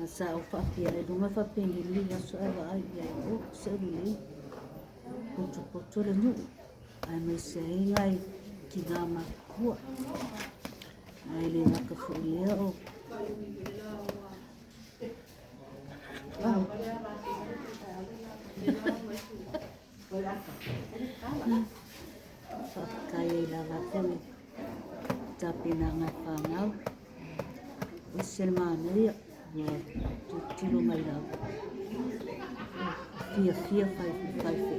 Sa o whapia e runga whapengi liga so ewa ai ai o se uli poto le nu ai me se ingai ki ngā makua ai le waka fulia o whakai e lawa koi tapina ngai whangau o se māneria tiro mai rau. Fia whai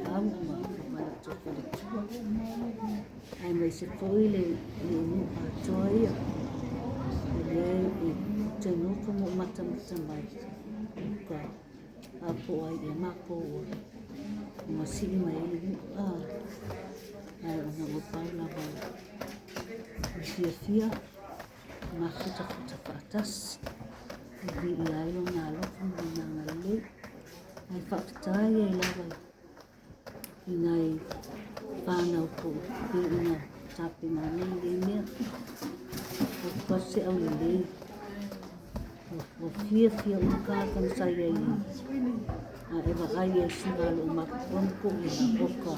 au ma mana toka le tua. Ai mai se koi le nu a toa ia. Le e te nuka mo mata mai. Ka a po ai e mako o. Ma sili mai e nu a. Ai ona o pau la vai. Fia. Ma futa whaatas. Di ilailo nga loko nga ngalai ai whakatai e lawa i ngai whanau ko i nga tapina nei le mea o kose au i le o fia o kākana sai e i a ewa ai e singalo o makonko i nga oka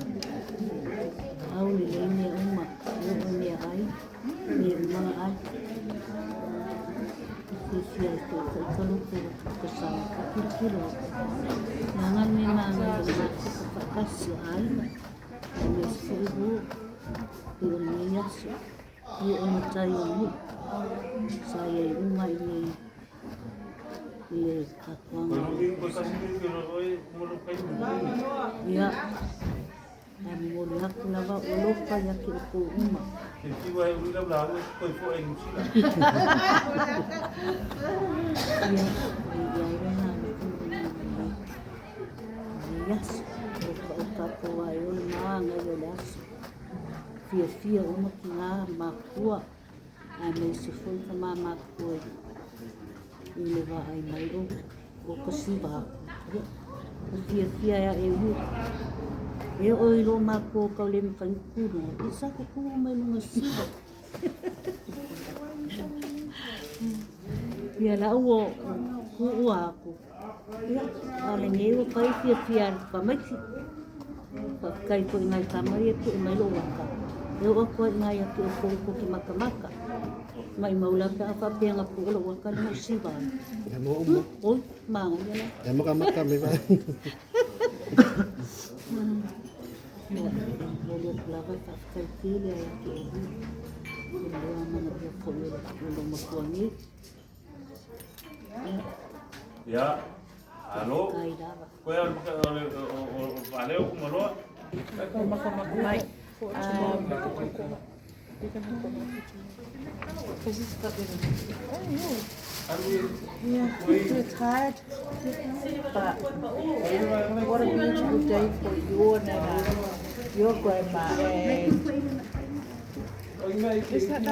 au li le mea uma o mea ai me umanga ai Fia itu kalau ke sana kilo jangan memang bermaksud kepada soal meskipun dunia dia mencari saya rumah ini dia kakuang ya kami boleh aku lava olopa ya kiko rumah Thì quay đi đâu đó tôi phụ anh chứ là. Fia uma que lá makua a me se foi tomar makua e levar ai mai o kasiba o fia e oi lo mako ka le mfankuru e sa ko ko mai no siba ia la o ku aku ia ale neu kai fia pa mai pa kai ko ngai kamari ko mai lo waka e o ko ngai ko ko ki maka mai maula ka fa penga ko lo waka no siba ya mo mo oi mang ya mo ka me ba Boleh pelawat tak sekali dia yang kiri. Dia mana dia belum berkuangi. Ya, halo. Kue valeu como lo? Like, yeah, it's hard, but what a beautiful day for you and your grandma and is that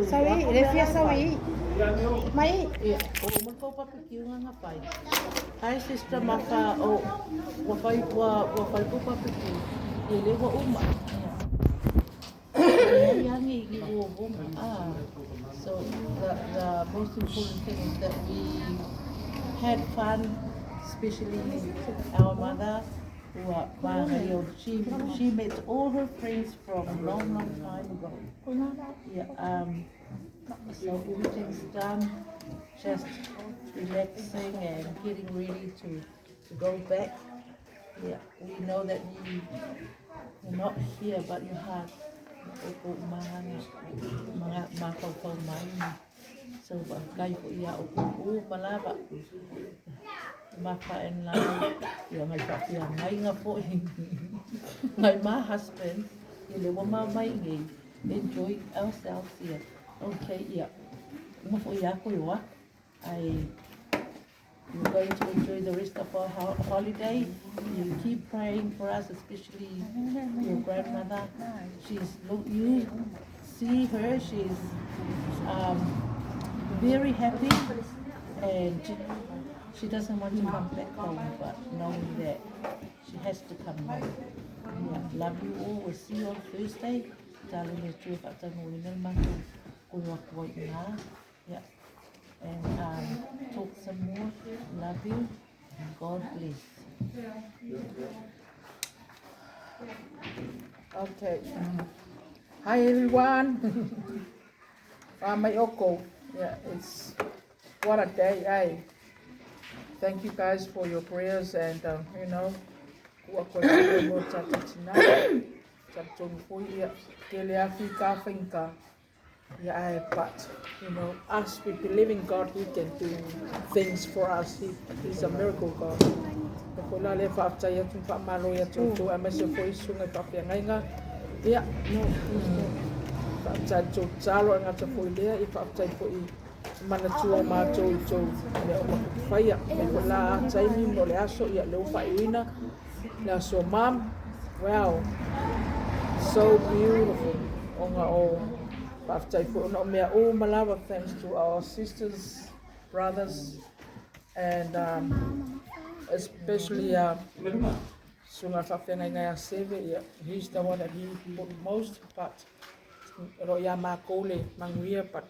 Sawi, refia sawi. Mai, o magpapapikyo nga pai. Hi sister maka o wafai po papikyo. Ile wa uma. So the most important thing is that we had fun, especially our mother, she met all her friends from a long time ago. Yeah, so everything's done, just relaxing and getting ready to go back. Yeah, we know that you're not here, but your heart. So kay po iya o palaba maka en la ya ngai pa ya ngai nga po ngai ma husband le wama mai ngi enjoy ourselves here. Okay, yeah. Mafo ya ko yo. We're going to enjoy the rest of our holiday. You keep praying for us, especially your grandmother. You see her, she's very happy, and she doesn't want to come back home, but knowing that she has to come home. Yeah, love you all. We'll see you on Thursday. Yeah. And talk some more. Love you. And God bless. Okay. Hi everyone. Mayoko. Yeah, it's what a day. Thank you guys for your prayers and yeah, but us, we believe in God, He can do things for us. He's a miracle God. Yeah, manatua mātou I tau me o whakaia me ko la taimi no le aso ia leo whaiuina le aso mam. Wow, so beautiful o ngā o whaftai fu o mea o malawa, thanks to our sisters, brothers, and especially sunga whawhengai ngai a seve. He's the one that he put most, but ro ia mākole manguia, but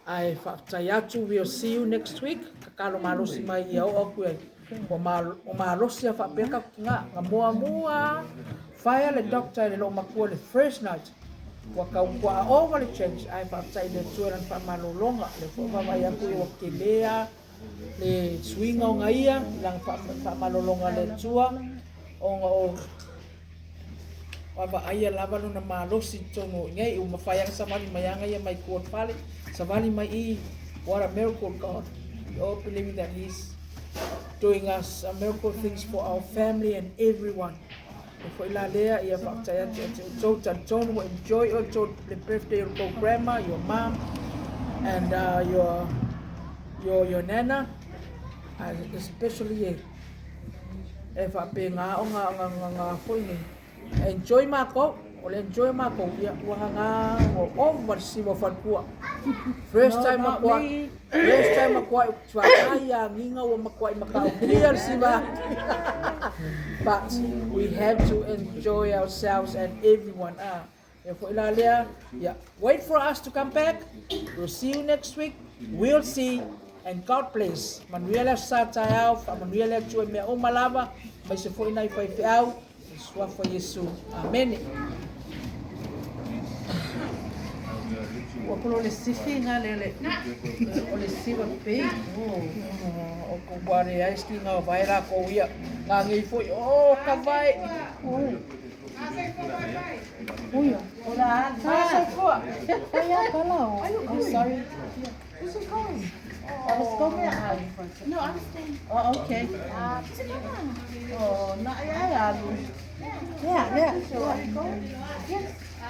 I whaftai atu, we'll see you next week. Kakalo marosi mai I au aku ai. O marosi a whapeka ki ngā mua whaia le doctor le lo makua le first night. Waka ua over le change, ai whaftai le tueran whamalolonga, le whawai aku I o ke lea, le swinga o ngaia, lang whamalolonga le tua, o ngā o Waba aia lava no na malosi tongo ngai o mawhaianga savali maianga ia mai kuon pale. Savali mai I, what a miracle God. We all believe that He's doing us a miracle things for our family and everyone. If ila lea ia whakataya so John will enjoy also the birthday of your grandma, your mom, and your nana, especially e whape ngā o ngā whoini. Enjoy mako, ole enjoy mako. Ya wahanga o marsi wa fatua. First time makwa tuaya nginga wa makwa makau clear siba. But we have to enjoy ourselves and everyone. Yeah, wait for us to come back. We'll see you next week. We'll see. And God bless. Manuela satayau, Manuela chue me o malava, mai se foi nai fai fiau. Sua for Yesu. Amen. Wakulo le sifi nga lele. O le siwa pe. O ko ware ai ski nga vai ra ko ia. Nga ngi foi. Oh, ka vai. Uyo. Ora. Sa ko. Kaya kala. I'm sorry. Who's it going? Let's go there. No, I'm staying. Oh, okay. Oh, not yeah.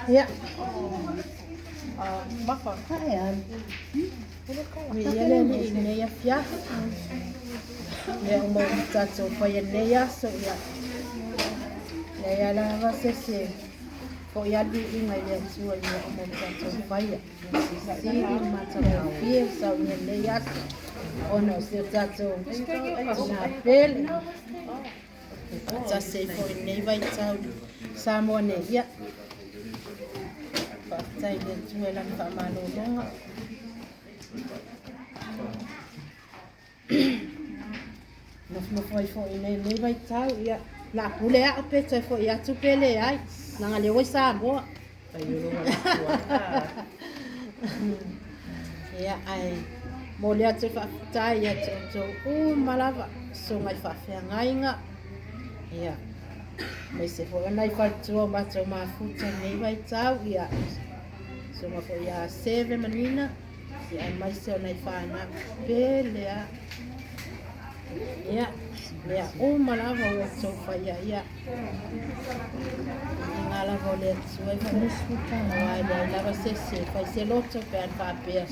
Yeah. Mafa. Ayan. Miyele ni ineya fia. Ya umaitato pa yaneya so ya. Ya la va sese. Ko ya di inga ya suwa ya umaitato pa ya. Si mata na fia so yaneya. Ono se tato na pele. Just say for in vai tau samone ya. Pastai de tuelan pa malolonga. No foi for in vai tau ya. La pule a pete for ya tu pele ai. Nanga le wasa bo. Ya ai molia tu fa tai ya tu malava so mai fa ngainga. Ya. Mai se fo nai fatua mato mafuta nei vai tau ia. So ma fo ia 7 manina. Ya mai se nai fa na pelea. Ia, mea uma lava ua tofa ia. Ngā lava o le atua i whanau lava sese, whai se loto pe an whapea.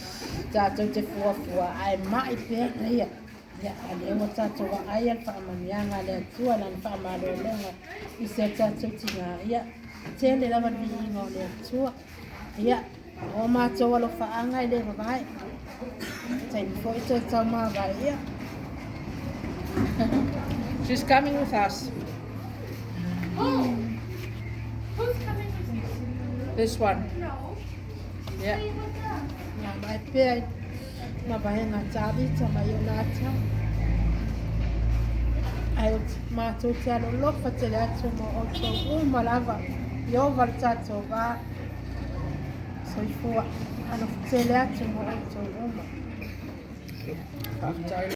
Tātou te fuafua, ai mai pēr ia. Ia, ale ua tātou wa ai al whaamanianga le atua, lan whaamalo lenga. I se tātou tinga, ia. Tele lava ni inga o le atua. Ia, o mātou alo whaanga i le wawai. Taimi fo i tō tau mawai, ia. She's coming with us. Oh, who's coming with you? This one. No. Yeah. Ngā mai pēr, ma vai ngā tāwi ta mai o nā tau. Ai o mātou te alo lofa te le atu mo o tō uma lava. I o wal tātou wā. Soifua, ano te le atu mo o tō uma. After